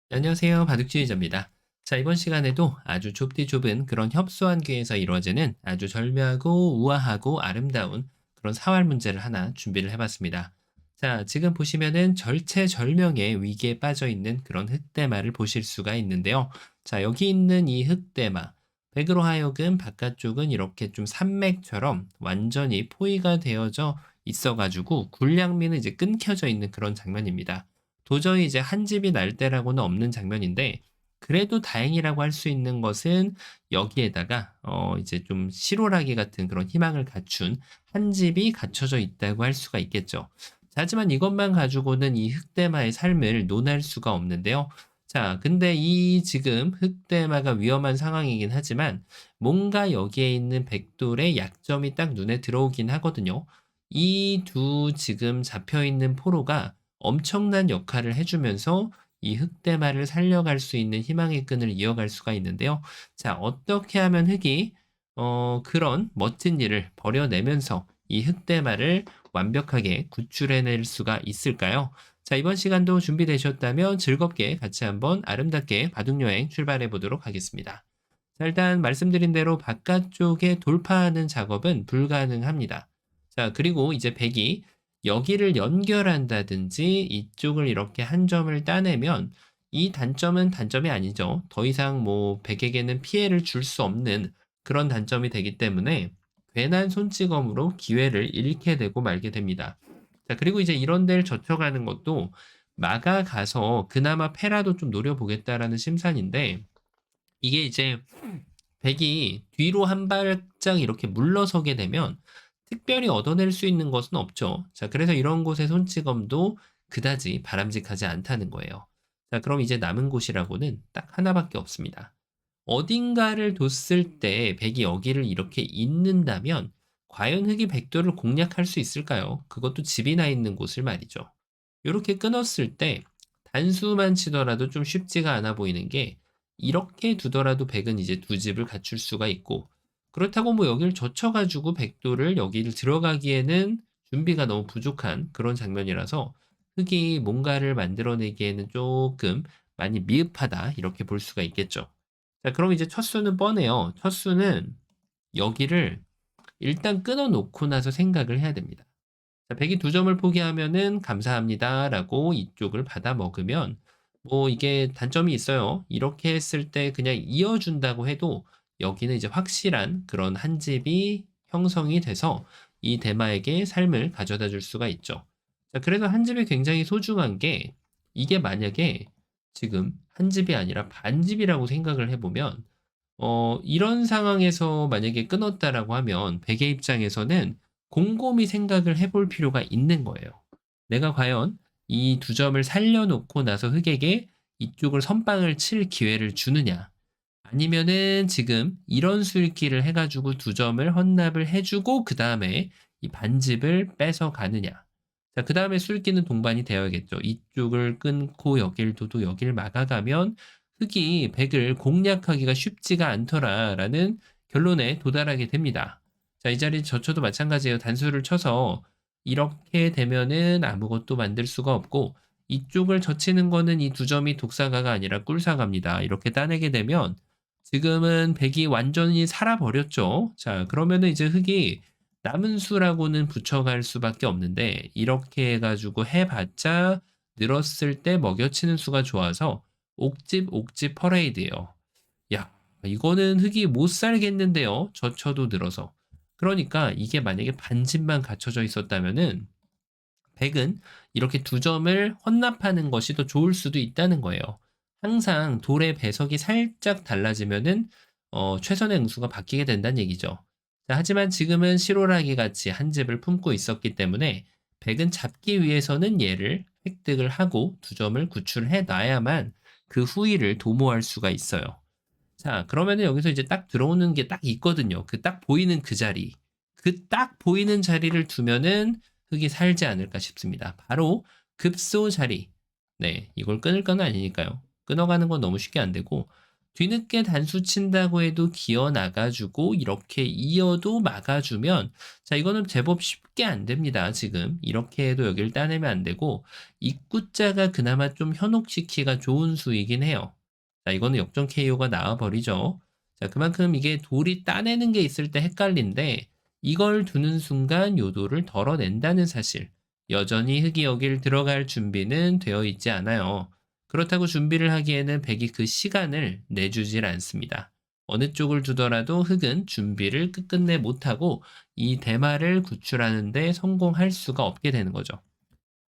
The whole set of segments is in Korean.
안녕하세요. 바둑주의자입니다. 자, 이번 시간에도 아주 좁디 좁은 그런 협소한계에서 이루어지는 아주 절묘하고 우아하고 아름다운 그런 사활 문제를 하나 준비를 해봤습니다. 자, 지금 보시면은 절체절명의 위기에 빠져 있는 그런 흑대마를 보실 수가 있는데요. 자, 여기 있는 이 흑대마, 백으로 하여금 바깥쪽은 이렇게 좀 산맥처럼 완전히 포위가 되어져 있어가지고 굴량미는 이제 끊겨져 있는 그런 장면입니다. 도저히 이제 한 집이 날 때라고는 없는 장면인데, 그래도 다행이라고 할 수 있는 것은 여기에다가 이제 좀 실오라기 같은 그런 희망을 갖춘 한 집이 갖춰져 있다고 할 수가 있겠죠. 자, 하지만 이것만 가지고는 이 흑대마의 삶을 논할 수가 없는데요. 자, 근데 이 지금 흑대마가 위험한 상황이긴 하지만 뭔가 여기에 있는 백돌의 약점이 딱 눈에 들어오긴 하거든요. 이 두 지금 잡혀 있는 포로가 엄청난 역할을 해주면서 이 흑대마를 살려갈 수 있는 희망의 끈을 이어갈 수가 있는데요. 자, 어떻게 하면 흑이 그런 멋진 일을 벌여내면서 이 흑대마를 완벽하게 구출해낼 수가 있을까요? 자, 이번 시간도 준비되셨다면 즐겁게 같이 한번 아름답게 바둑여행 출발해 보도록 하겠습니다. 자, 일단 말씀드린 대로 바깥쪽에 돌파하는 작업은 불가능합니다. 자, 그리고 이제 백이 여기를 연결한다든지 이쪽을 이렇게 한 점을 따내면 이 단점은 단점이 아니죠. 더 이상 뭐 백에게는 피해를 줄 수 없는 그런 단점이 되기 때문에 괜한 손찌검으로 기회를 잃게 되고 말게 됩니다. 자, 그리고 이제 이런 데를 젖혀가는 것도 막아가서 그나마 패라도 좀 노려보겠다라는 심산인데, 이게 이제 백이 뒤로 한 발짝 이렇게 물러서게 되면 특별히 얻어낼 수 있는 것은 없죠. 자, 그래서 이런 곳의 손찌검도 그다지 바람직하지 않다는 거예요. 자, 그럼 이제 남은 곳이라고는 딱 하나밖에 없습니다. 어딘가를 뒀을 때 백이 여기를 이렇게 잇는다면 과연 흑이 백도를 공략할 수 있을까요? 그것도 집이나 있는 곳을 말이죠. 이렇게 끊었을 때 단수만 치더라도 좀 쉽지가 않아 보이는 게, 이렇게 두더라도 백은 이제 두 집을 갖출 수가 있고, 그렇다고 뭐 여기를 젖혀가지고 백도를 여기를 들어가기에는 준비가 너무 부족한 그런 장면이라서 흑이 뭔가를 만들어내기에는 조금 많이 미흡하다, 이렇게 볼 수가 있겠죠. 자, 그럼 이제 첫 수는 뻔해요. 첫 수는 여기를 일단 끊어 놓고 나서 생각을 해야 됩니다. 자, 102점을 포기하면은 감사합니다라고 이쪽을 받아 먹으면 뭐 이게 단점이 있어요. 이렇게 했을 때 그냥 이어준다고 해도 여기는 이제 확실한 그런 한 집이 형성이 돼서 이 대마에게 삶을 가져다 줄 수가 있죠. 자, 그래서 한 집이 굉장히 소중한 게, 이게 만약에 지금 한 집이 아니라 반 집이라고 생각을 해보면 이런 상황에서 만약에 끊었다라고 하면 백의 입장에서는 곰곰이 생각을 해볼 필요가 있는 거예요. 내가 과연 이 두 점을 살려놓고 나서 흑에게 이쪽을 선빵을 칠 기회를 주느냐, 아니면은 지금 이런 수익기를 해가지고 두 점을 헌납을 해주고 그 다음에 이 반집을 뺏어 가느냐. 자, 그 다음에 술기는 동반이 되어야겠죠. 이쪽을 끊고 여길 둬도 여길 막아가면 흑이 백을 공략하기가 쉽지가 않더라라는 결론에 도달하게 됩니다. 자, 이 자리 저쳐도 마찬가지예요. 단수를 쳐서 이렇게 되면은 아무것도 만들 수가 없고, 이쪽을 젖히는 거는 이 두 점이 독사가가 아니라 꿀사가입니다. 이렇게 따내게 되면 지금은 백이 완전히 살아버렸죠. 자, 그러면은 이제 흑이 남은 수라고는 붙여갈 수밖에 없는데, 이렇게 해가지고 해봤자 늘었을 때 먹여치는 수가 좋아서 옥집 옥집 퍼레이드예요. 야, 이거는 흑이 못 살겠는데요. 저쳐도 늘어서. 그러니까 이게 만약에 반집만 갖춰져 있었다면은 백은 이렇게 두 점을 헌납하는 것이 더 좋을 수도 있다는 거예요. 항상 돌의 배석이 살짝 달라지면은 최선의 응수가 바뀌게 된다는 얘기죠. 자, 하지만 지금은 실오라기 같이 한 집을 품고 있었기 때문에 백은 잡기 위해서는 얘를 획득을 하고 두 점을 구출해 놔야만 그 후위를 도모할 수가 있어요. 자, 그러면은 여기서 이제 딱 들어오는 게 딱 있거든요. 그 딱 보이는 그 자리. 그 딱 보이는 자리를 두면은 흑이 살지 않을까 싶습니다. 바로 급소 자리. 네, 이걸 끊을 건 아니니까요. 끊어가는 건 너무 쉽게 안 되고, 뒤늦게 단수 친다고 해도 기어 나가주고 이렇게 이어도 막아주면 자 이거는 제법 쉽게 안 됩니다. 지금 이렇게 해도 여기를 따내면 안 되고 입구자가 그나마 좀 현혹시키기가 좋은 수이긴 해요. 자 이거는 역전 KO가 나와버리죠. 자 그만큼 이게 돌이 따내는 게 있을 때 헷갈린데 이걸 두는 순간 요 돌을 덜어낸다는 사실. 여전히 흙이 여길 들어갈 준비는 되어 있지 않아요. 그렇다고 준비를 하기에는 백이 그 시간을 내주질 않습니다. 어느 쪽을 두더라도 흑은 준비를 끝끝내 못하고 이 대마를 구출하는 데 성공할 수가 없게 되는 거죠.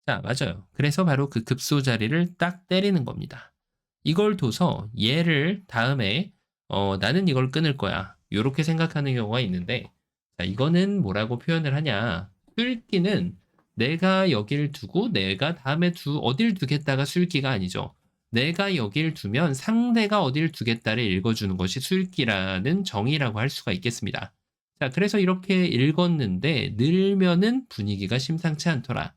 자, 맞아요. 그래서 바로 그 급소 자리를 딱 때리는 겁니다. 이걸 둬서 얘를 다음에 나는 이걸 끊을 거야. 요렇게 생각하는 경우가 있는데 자, 이거는 뭐라고 표현을 하냐. 술기는 내가 여길 두고 내가 다음에 어딜 두겠다가 술기가 아니죠. 내가 여길 두면 상대가 어딜 두겠다를 읽어주는 것이 술기라는 정의라고 할 수가 있겠습니다. 자, 그래서 이렇게 읽었는데 늘면은 분위기가 심상치 않더라.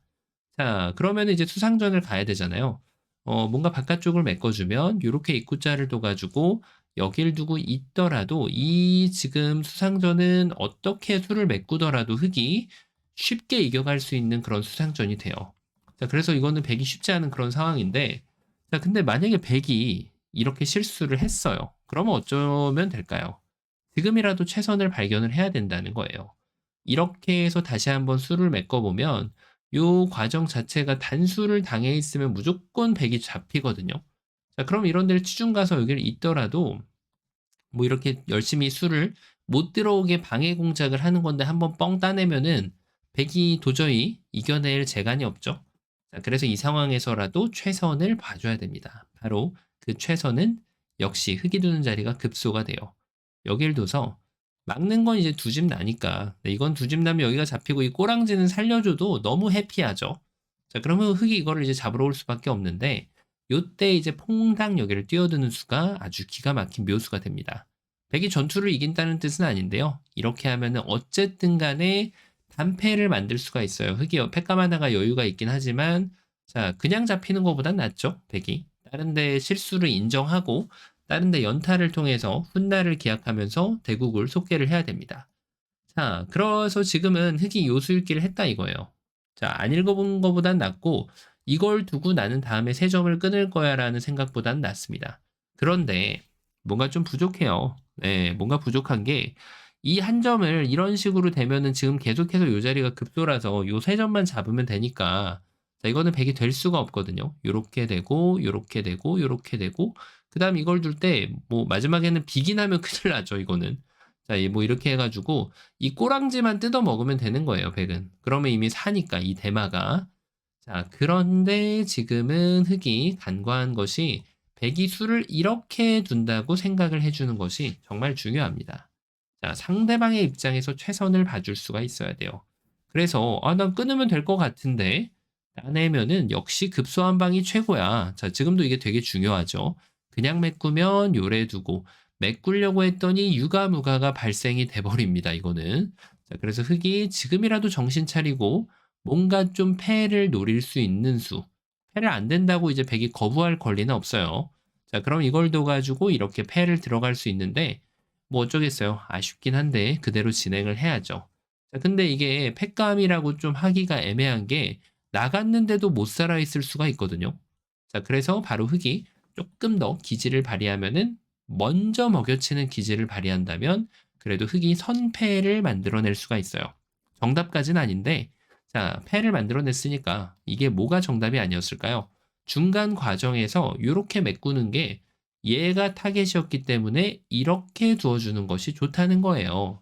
자, 그러면 이제 수상전을 가야 되잖아요. 뭔가 바깥쪽을 메꿔주면 요렇게 입구자를 둬가지고 여길 두고 있더라도 이 지금 수상전은 어떻게 수를 메꾸더라도 흑이 쉽게 이겨갈 수 있는 그런 수상전이 돼요. 자, 그래서 이거는 백이 쉽지 않은 그런 상황인데 자, 근데 만약에 백이 이렇게 실수를 했어요. 그러면 어쩌면 될까요? 지금이라도 최선을 발견을 해야 된다는 거예요. 이렇게 해서 다시 한번 수를 메꿔보면 요 과정 자체가 단수를 당해 있으면 무조건 백이 잡히거든요. 자, 그럼 이런 데를 치중 가서 여기를 있더라도 뭐 이렇게 열심히 수를 못 들어오게 방해 공작을 하는 건데 한번 뻥 따내면은 백이 도저히 이겨낼 재간이 없죠. 자, 그래서 이 상황에서라도 최선을 봐줘야 됩니다. 바로 그 최선은 역시 흙이 두는 자리가 급소가 돼요. 여길 둬서 막는 건 이제 두 집 나니까 이건 두 집 나면 여기가 잡히고 이 꼬랑지는 살려줘도 너무 해피하죠. 자, 그러면 흙이 이거를 이제 잡으러 올 수밖에 없는데 요때 이제 퐁당 여기를 뛰어드는 수가 아주 기가 막힌 묘수가 됩니다. 백이 전투를 이긴다는 뜻은 아닌데요. 이렇게 하면은 어쨌든 간에 단패를 만들 수가 있어요. 흑이 패감 하나가 여유가 있긴 하지만 자 그냥 잡히는 것보단 낫죠. 백이. 다른 데 실수를 인정하고 다른 데 연타를 통해서 훗날을 기약하면서 대국을 속개를 해야 됩니다. 자 그래서 지금은 흑이 요수 읽기를 했다 이거예요. 자 안 읽어본 것보단 낫고 이걸 두고 나는 다음에 세 점을 끊을 거야 라는 생각보단 낫습니다. 그런데 뭔가 좀 부족해요. 네, 뭔가 부족한 게 이 한 점을 이런 식으로 되면은 지금 계속해서 요 자리가 급소라서 요 세 점만 잡으면 되니까 자, 이거는 100이 될 수가 없거든요. 요렇게 되고 요렇게 되고 요렇게 되고 그다음 이걸 둘 때 뭐 마지막에는 비기 나면 큰일 나죠, 이거는. 자, 뭐 이렇게 해 가지고 이 꼬랑지만 뜯어 먹으면 되는 거예요, 100은. 그러면 이미 사니까 이 대마가. 자, 그런데 지금은 흑이 간과한 것이 백이수를 이렇게 둔다고 생각을 해주는 것이 정말 중요합니다. 자, 상대방의 입장에서 최선을 봐줄 수가 있어야 돼요. 그래서, 난 끊으면 될 것 같은데, 따내면은 역시 급소 한 방이 최고야. 자, 지금도 이게 되게 중요하죠. 그냥 메꾸면 요래 두고, 메꾸려고 했더니 유가무가가 발생이 돼버립니다, 이거는. 자, 그래서 흑이 지금이라도 정신 차리고, 뭔가 좀 패를 노릴 수 있는 수. 패를 안 된다고 이제 백이 거부할 권리는 없어요. 자, 그럼 이걸 둬가지고 이렇게 패를 들어갈 수 있는데, 뭐 어쩌겠어요. 아쉽긴 한데, 그대로 진행을 해야죠. 자, 근데 이게 패감이라고 좀 하기가 애매한 게, 나갔는데도 못 살아있을 수가 있거든요. 자, 그래서 바로 흑이 조금 더 기지를 발휘하면은, 먼저 먹여치는 기지를 발휘한다면, 그래도 흑이 선패를 만들어낼 수가 있어요. 정답까지는 아닌데, 자, 패를 만들어냈으니까 이게 뭐가 정답이 아니었을까요? 중간 과정에서 이렇게 메꾸는 게 얘가 타겟이었기 때문에 이렇게 두어주는 것이 좋다는 거예요.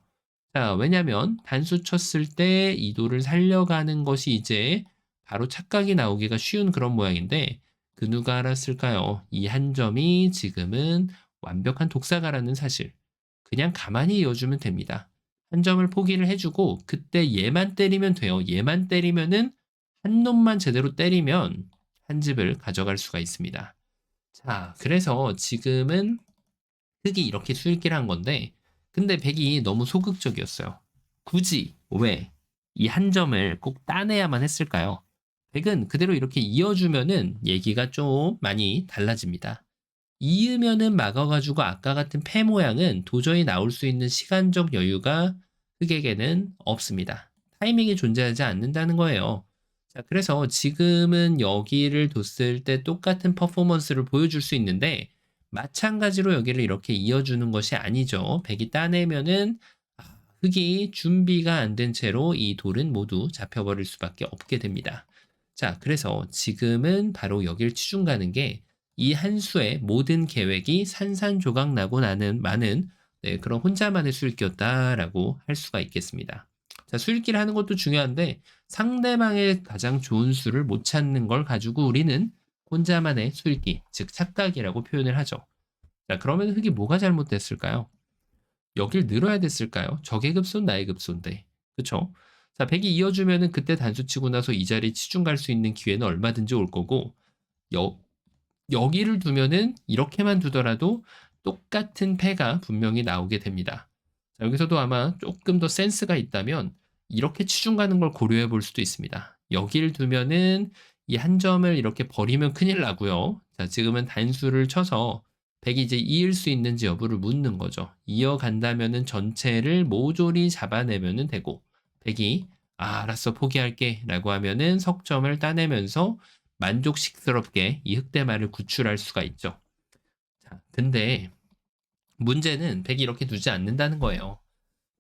자, 왜냐면 단수 쳤을 때 이도를 살려가는 것이 이제 바로 착각이 나오기가 쉬운 그런 모양인데 그 누가 알았을까요? 이 한 점이 지금은 완벽한 독사가라는 사실. 그냥 가만히 이어주면 됩니다. 한 점을 포기를 해주고 그때 얘만 때리면 돼요. 얘만 때리면은 한 놈만 제대로 때리면 한 집을 가져갈 수가 있습니다. 자, 그래서 지금은 흑이 이렇게 수익기를 한 건데 근데 백이 너무 소극적이었어요. 굳이 왜 이 한 점을 꼭 따내야만 했을까요? 백은 그대로 이렇게 이어주면은 얘기가 좀 많이 달라집니다. 이으면은 막아가지고 아까 같은 패 모양은 도저히 나올 수 있는 시간적 여유가 흑에게는 없습니다. 타이밍이 존재하지 않는다는 거예요. 자, 그래서 지금은 여기를 뒀을 때 똑같은 퍼포먼스를 보여줄 수 있는데 마찬가지로 여기를 이렇게 이어주는 것이 아니죠. 백이 따내면은 흑이 준비가 안 된 채로 이 돌은 모두 잡혀버릴 수밖에 없게 됩니다. 자, 그래서 지금은 바로 여길 치중 가는 게 이 한 수의 모든 계획이 산산조각 나고 나는 많은 그런 혼자만의 수일기였다라고 할 수가 있겠습니다. 자, 수일기를 하는 것도 중요한데 상대방의 가장 좋은 수를 못 찾는 걸 가지고 우리는 혼자만의 수일기, 즉 착각이라고 표현을 하죠. 자, 그러면 흑이 뭐가 잘못됐을까요? 여길 늘어야 됐을까요? 적의 급소는 나의 급소인데. 그쵸? 자, 100이 이어주면은 그때 단수 치고 나서 이 자리 치중 갈 수 있는 기회는 얼마든지 올 거고, 여기를 두면은 이렇게만 두더라도 똑같은 패가 분명히 나오게 됩니다. 자, 여기서도 아마 조금 더 센스가 있다면 이렇게 치중 가는 걸 고려해 볼 수도 있습니다. 여기를 두면은 이 한 점을 이렇게 버리면 큰일 나고요. 자, 지금은 단수를 쳐서 100이 이제 이을 수 있는지 여부를 묻는 거죠. 이어간다면은 전체를 모조리 잡아내면은 되고 100이 알았어 포기할게 라고 하면은 석점을 따내면서 만족스럽게 이 흑대마를 구출할 수가 있죠. 자, 근데 문제는 100이 이렇게 두지 않는다는 거예요.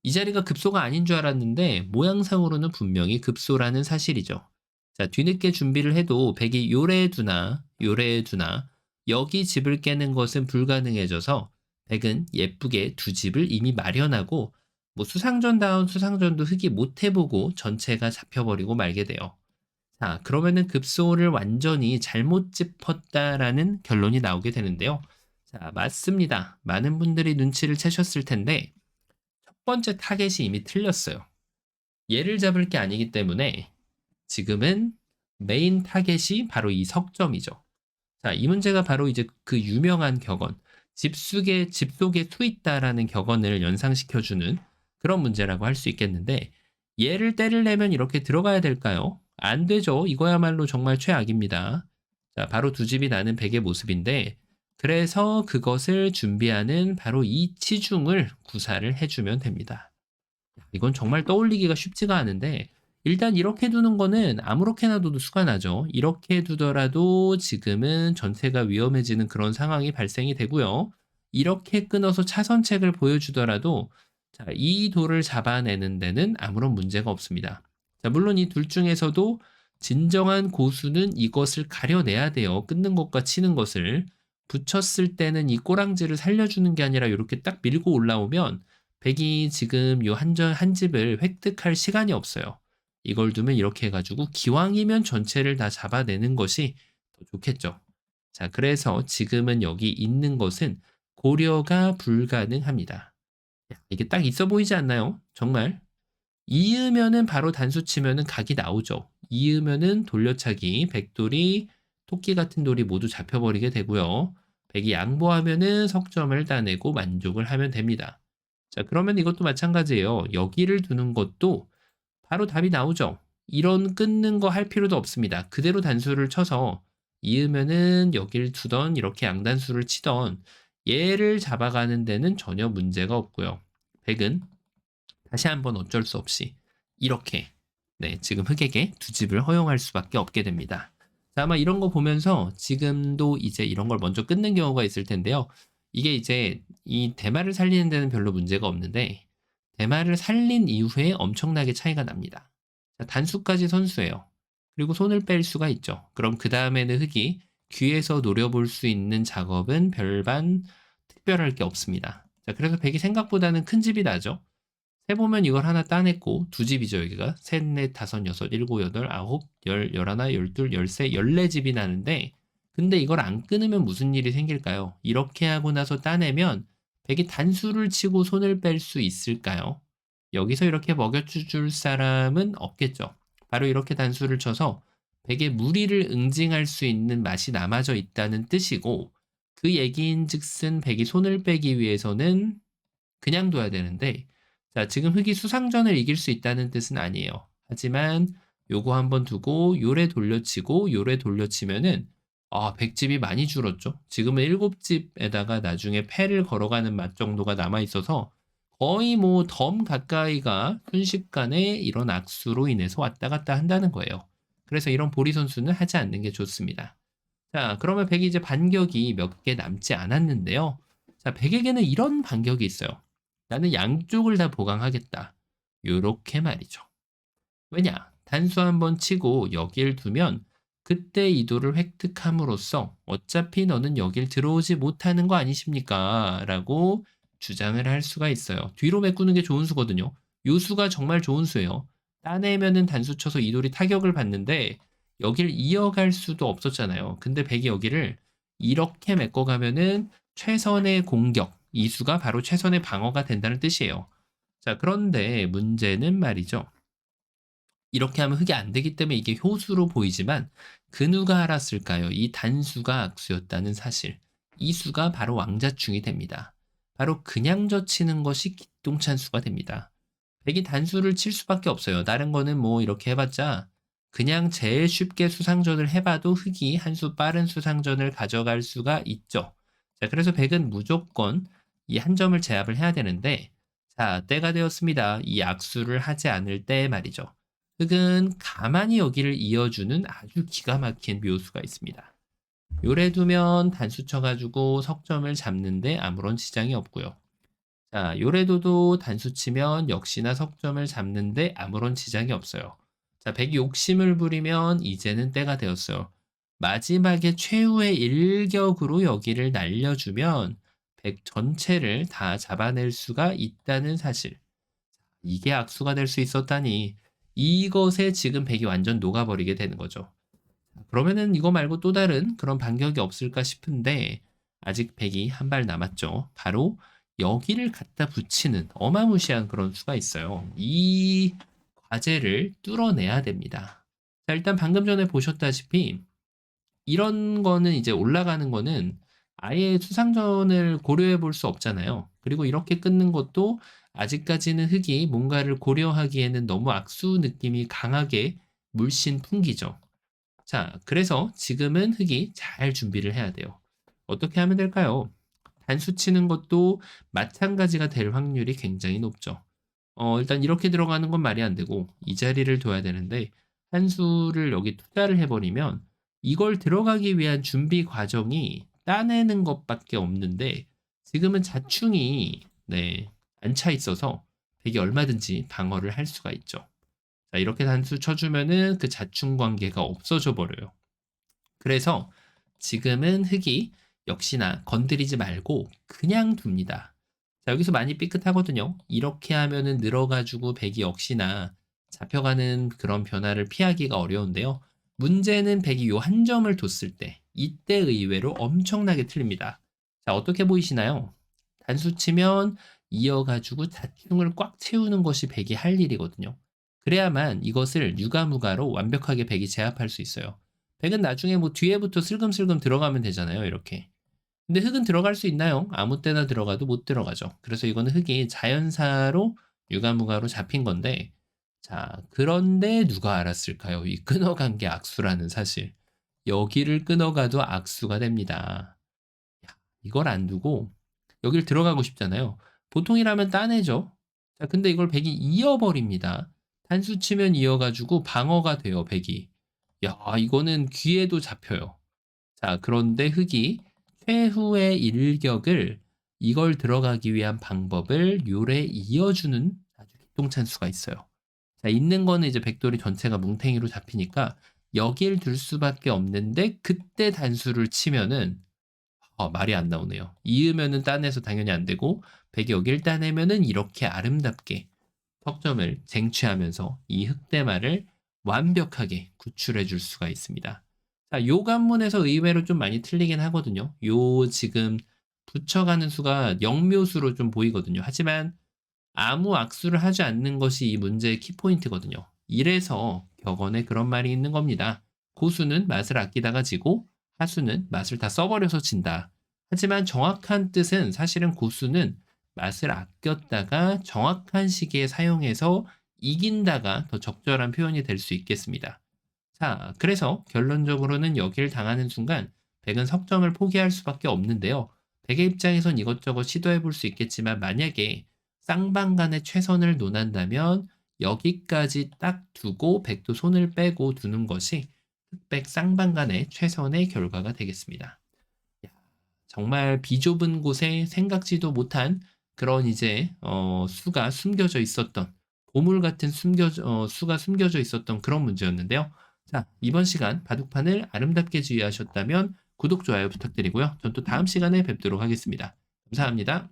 이 자리가 급소가 아닌 줄 알았는데 모양상으로는 분명히 급소라는 사실이죠. 자, 뒤늦게 준비를 해도 100이 요래 두나 요래 두나 여기 집을 깨는 것은 불가능해져서 100은 예쁘게 두 집을 이미 마련하고 뭐 수상전다운 수상전도 흑이 못 해보고 전체가 잡혀버리고 말게 돼요. 자, 그러면은 급소를 완전히 잘못 짚었다라는 결론이 나오게 되는데요. 자, 맞습니다. 많은 분들이 눈치를 채셨을 텐데 첫 번째 타겟이 이미 틀렸어요. 얘를 잡을 게 아니기 때문에 지금은 메인 타겟이 바로 이 석점이죠. 자, 이 문제가 바로 이제 그 유명한 격언, 집 속에 수 있다라는 격언을 연상시켜주는 그런 문제라고 할 수 있겠는데 얘를 때리려면 이렇게 들어가야 될까요? 안 되죠. 이거야말로 정말 최악입니다. 자, 바로 두 집이 나는 백의 모습인데 그래서 그것을 준비하는 바로 이 치중을 구사를 해주면 됩니다. 이건 정말 떠올리기가 쉽지가 않은데 일단 이렇게 두는 거는 아무렇게나 둬도 수가 나죠. 이렇게 두더라도 지금은 전체가 위험해지는 그런 상황이 발생이 되고요. 이렇게 끊어서 차선책을 보여주더라도 자, 이 돌을 잡아내는 데는 아무런 문제가 없습니다. 자, 물론 이 둘 중에서도 진정한 고수는 이것을 가려내야 돼요. 끊는 것과 치는 것을. 붙였을 때는 이 꼬랑지를 살려주는 게 아니라 이렇게 딱 밀고 올라오면 백이 지금 요 한 집을 획득할 시간이 없어요. 이걸 두면 이렇게 해가지고 기왕이면 전체를 다 잡아내는 것이 더 좋겠죠. 자, 그래서 지금은 여기 있는 것은 고려가 불가능합니다. 야, 이게 딱 있어 보이지 않나요? 정말. 이으면은 바로 단수 치면은 각이 나오죠. 이으면은 돌려차기, 백돌이, 토끼 같은 돌이 모두 잡혀버리게 되고요. 백이 양보하면은 석점을 따내고 만족을 하면 됩니다. 자, 그러면 이것도 마찬가지예요. 여기를 두는 것도 바로 답이 나오죠. 이런 끊는 거 할 필요도 없습니다. 그대로 단수를 쳐서 이으면은 여기를 두던 이렇게 양단수를 치던 얘를 잡아가는 데는 전혀 문제가 없고요. 백은 다시 한번 어쩔 수 없이 이렇게 지금 흑에게 두 집을 허용할 수밖에 없게 됩니다. 자, 아마 이런 거 보면서 지금도 이제 이런 걸 먼저 끊는 경우가 있을 텐데요. 이게 이제 이 대마를 살리는 데는 별로 문제가 없는데 대마를 살린 이후에 엄청나게 차이가 납니다. 자, 단수까지 선수예요. 그리고 손을 뺄 수가 있죠. 그럼 그 다음에는 흑이 귀에서 노려볼 수 있는 작업은 별반 특별할 게 없습니다. 자, 그래서 백이 생각보다는 큰 집이 나죠. 해보면 이걸 하나 따냈고 두 집이죠 여기가 셋, 넷, 다섯, 여섯, 일곱, 여덟, 아홉, 열, 열하나, 열둘, 열세, 14집이 나는데 근데 이걸 안 끊으면 무슨 일이 생길까요? 이렇게 하고 나서 따내면 백이 단수를 치고 손을 뺄 수 있을까요? 여기서 이렇게 먹여줄 사람은 없겠죠. 바로 이렇게 단수를 쳐서 백의 무리를 응징할 수 있는 맛이 남아져 있다는 뜻이고 그 얘기인즉슨 백이 손을 빼기 위해서는 그냥 둬야 되는데 자, 지금 흑이 수상전을 이길 수 있다는 뜻은 아니에요. 하지만 요거 한번 두고 요래 돌려치고 요래 돌려치면은 아 100집이 많이 줄었죠. 지금은 7집에다가 나중에 패를 걸어가는 맛 정도가 남아 있어서 거의 뭐 덤 가까이가 순식간에 이런 악수로 인해서 왔다 갔다 한다는 거예요. 그래서 이런 보리 선수는 하지 않는 게 좋습니다. 자, 그러면 100이 이제 반격이 몇 개 남지 않았는데요. 자, 100에게는 이런 반격이 있어요. 나는 양쪽을 다 보강하겠다. 요렇게 말이죠. 왜냐? 단수 한번 치고 여길 두면 그때 이도를 획득함으로써 어차피 너는 여길 들어오지 못하는 거 아니십니까? 라고 주장을 할 수가 있어요. 뒤로 메꾸는 게 좋은 수거든요. 요 수가 정말 좋은 수예요. 따내면은 단수 쳐서 이돌이 타격을 받는데 여길 이어갈 수도 없었잖아요. 근데 백이 여기를 이렇게 메꿔가면은 최선의 공격, 이 수가 바로 최선의 방어가 된다는 뜻이에요. 자, 그런데 문제는 말이죠. 이렇게 하면 흙이 안 되기 때문에 이게 효수로 보이지만 그 누가 알았을까요? 이 단수가 악수였다는 사실. 이 수가 바로 왕자충이 됩니다. 바로 그냥 젖히는 것이 기똥찬수가 됩니다. 백이 단수를 칠 수밖에 없어요. 다른 거는 뭐 이렇게 해봤자 그냥 제일 쉽게 수상전을 해봐도 흙이 한 수 빠른 수상전을 가져갈 수가 있죠. 자, 그래서 백은 무조건 이 한 점을 제압을 해야 되는데 자, 때가 되었습니다. 이 악수를 하지 않을 때 말이죠. 흙은 가만히 여기를 이어주는 아주 기가 막힌 묘수가 있습니다. 요래 두면 단수 쳐가지고 석점을 잡는데 아무런 지장이 없고요. 자, 요래도도 단수 치면 역시나 석점을 잡는데 아무런 지장이 없어요. 자, 백이 욕심을 부리면 이제는 때가 되었어요. 마지막에 최후의 일격으로 여기를 날려주면 백 전체를 다 잡아낼 수가 있다는 사실. 이게 악수가 될 수 있었다니 이것에 지금 백이 완전 녹아버리게 되는 거죠. 그러면은 이거 말고 또 다른 그런 반격이 없을까 싶은데 아직 백이 한 발 남았죠. 바로 여기를 갖다 붙이는 어마무시한 그런 수가 있어요. 이 과제를 뚫어내야 됩니다. 자, 일단 방금 전에 보셨다시피 이런 거는 이제 올라가는 거는 아예 수상전을 고려해 볼 수 없잖아요. 그리고 이렇게 끊는 것도 아직까지는 흙이 뭔가를 고려하기에는 너무 악수 느낌이 강하게 물씬 풍기죠. 자, 그래서 지금은 흙이 잘 준비를 해야 돼요. 어떻게 하면 될까요? 단수 치는 것도 마찬가지가 될 확률이 굉장히 높죠. 일단 이렇게 들어가는 건 말이 안 되고 이 자리를 둬야 되는데 한 수를 여기 투자를 해버리면 이걸 들어가기 위한 준비 과정이 따내는 것밖에 없는데 지금은 자충이 네, 안 차 있어서 백이 얼마든지 방어를 할 수가 있죠. 자, 이렇게 단수 쳐주면은 그 자충 관계가 없어져 버려요. 그래서 지금은 흙이 역시나 건드리지 말고 그냥 둡니다. 자, 여기서 많이 삐끗하거든요. 이렇게 하면은 늘어가지고 백이 역시나 잡혀가는 그런 변화를 피하기가 어려운데요. 문제는 백이 요 한 점을 뒀을 때, 이때 의외로 엄청나게 틀립니다. 자, 어떻게 보이시나요? 단수 치면 이어가지고 자충을 꽉 채우는 것이 백이 할 일이거든요. 그래야만 이것을 유가무가로 완벽하게 백이 제압할 수 있어요. 백은 나중에 뭐 뒤에부터 슬금슬금 들어가면 되잖아요, 이렇게. 근데 흙은 들어갈 수 있나요? 아무 때나 들어가도 못 들어가죠. 그래서 이거는 흙이 자연사로 유가무가로 잡힌 건데, 자, 그런데 누가 알았을까요? 이 끊어간 게 악수라는 사실. 여기를 끊어가도 악수가 됩니다. 야, 이걸 안 두고 여길 들어가고 싶잖아요. 보통이라면 따내죠. 자, 근데 이걸 백이 이어버립니다. 단수 치면 이어가지고 방어가 돼요, 백이. 야, 이거는 귀에도 잡혀요. 자, 그런데 흙이 최후의 일격을 이걸 들어가기 위한 방법을 요래 이어주는 아주 기똥찬 수가 있어요. 자, 있는 거는 이제 백돌이 전체가 뭉탱이로 잡히니까 여길 둘 수밖에 없는데 그때 단수를 치면은 말이 안 나오네요. 이으면은 따내서 당연히 안 되고 백이 여길 따내면은 이렇게 아름답게 석점을 쟁취하면서 이 흑대마를 완벽하게 구출해 줄 수가 있습니다. 자, 요 관문에서 의외로 좀 많이 틀리긴 하거든요. 요 지금 붙여가는 수가 영묘수로 좀 보이거든요. 하지만 아무 악수를 하지 않는 것이 이 문제의 키포인트거든요. 이래서 격언에 그런 말이 있는 겁니다. 고수는 맛을 아끼다가 지고 하수는 맛을 다 써버려서 진다. 하지만 정확한 뜻은 사실은 고수는 맛을 아꼈다가 정확한 시기에 사용해서 이긴다가 더 적절한 표현이 될 수 있겠습니다. 자, 그래서 결론적으로는 여길 당하는 순간 백은 석점을 포기할 수밖에 없는데요. 백의 입장에선 이것저것 시도해 볼 수 있겠지만 만약에 쌍방간의 최선을 논한다면 여기까지 딱 두고 백도 손을 빼고 두는 것이 흑백 쌍방간의 최선의 결과가 되겠습니다. 야, 정말 비좁은 곳에 생각지도 못한 그런 이제 수가 숨겨져 있었던 보물 같은 수가 숨겨져 있었던 그런 문제였는데요. 자, 이번 시간 바둑판을 아름답게 지휘하셨다면 구독, 좋아요 부탁드리고요. 전 또 다음 시간에 뵙도록 하겠습니다. 감사합니다.